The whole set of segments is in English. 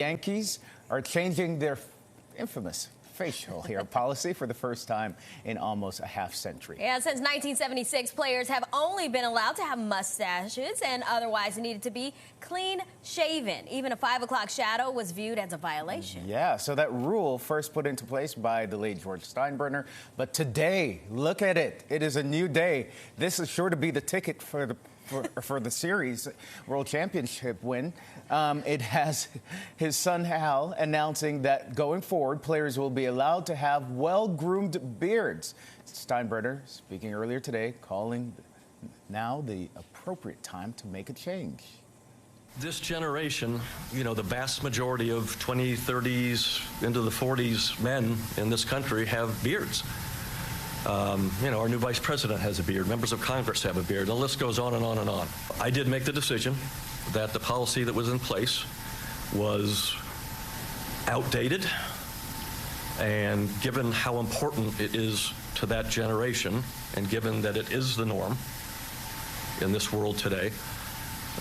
Yankees are changing their infamous facial hair policy for the first time in almost a half-century. Yeah, since 1976, players have only been allowed to have mustaches and otherwise needed to be clean-shaven. Even a 5 o'clock shadow was viewed as a violation. Yeah, so that rule first put into place by the late George Steinbrenner. But today, look at it. It is a new day. This is sure to be the ticket for the series World Championship win. It has his son Hal announcing that going forward, players will be allowed to have well-groomed beards. Steinbrenner speaking earlier today, calling now the appropriate time to make a change. This generation, you know, the vast majority of 20s, 30s, into the 40s men in this country have beards. You know, our new vice president has a beard. Members of Congress have a beard. The list goes on and on and on. I did make the decision that the policy that was in place was outdated, and given how important it is to that generation, and given that it is the norm in this world today,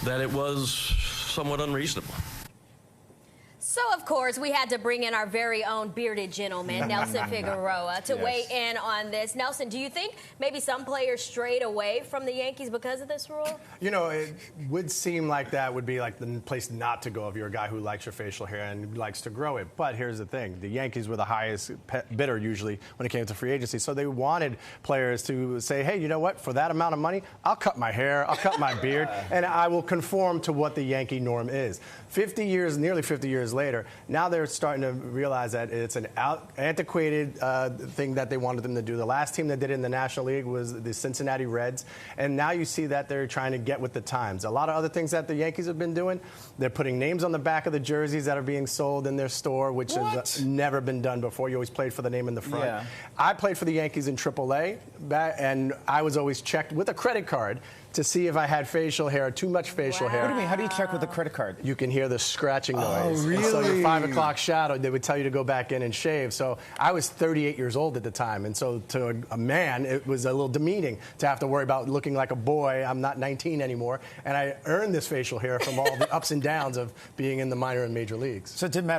that it was somewhat unreasonable. So, of course, we had to bring in our very own bearded gentleman, Nelson Figueroa, to weigh in on this. Nelson, do you think maybe some players strayed away from the Yankees because of this rule? You know, it would seem like that would be like the place not to go if you're a guy who likes your facial hair and likes to grow it. But here's the thing. The Yankees were the highest bidder usually when it came to free agency. So they wanted players to say, hey, you know what? For that amount of money, I'll cut my hair, I'll cut my beard, and I will conform to what the Yankee norm is. 50 years, nearly 50 years later, now they're starting to realize that it's an antiquated thing that they wanted them to do. The last team that did it in the National League was the Cincinnati Reds, and now you see that they're trying to get with the times. A lot of other things that the Yankees have been doing, they're putting names on the back of the jerseys that are being sold in their store, which has never been done before. You always played for the name in the front. Yeah. I played for the Yankees in AAA, and I was always checked with a credit card to see if I had facial hair, too much facial hair. What do you mean? How do you check with a credit card? You can hear the scratching noise. Oh, really? And so your 5 o'clock shadow, they would tell you to go back in and shave. So I was 38 years old at the time, and so to a man, it was a little demeaning to have to worry about looking like a boy. I'm not 19 anymore, and I earned this facial hair from all the ups and downs of being in the minor and major leagues. So it didn't matter.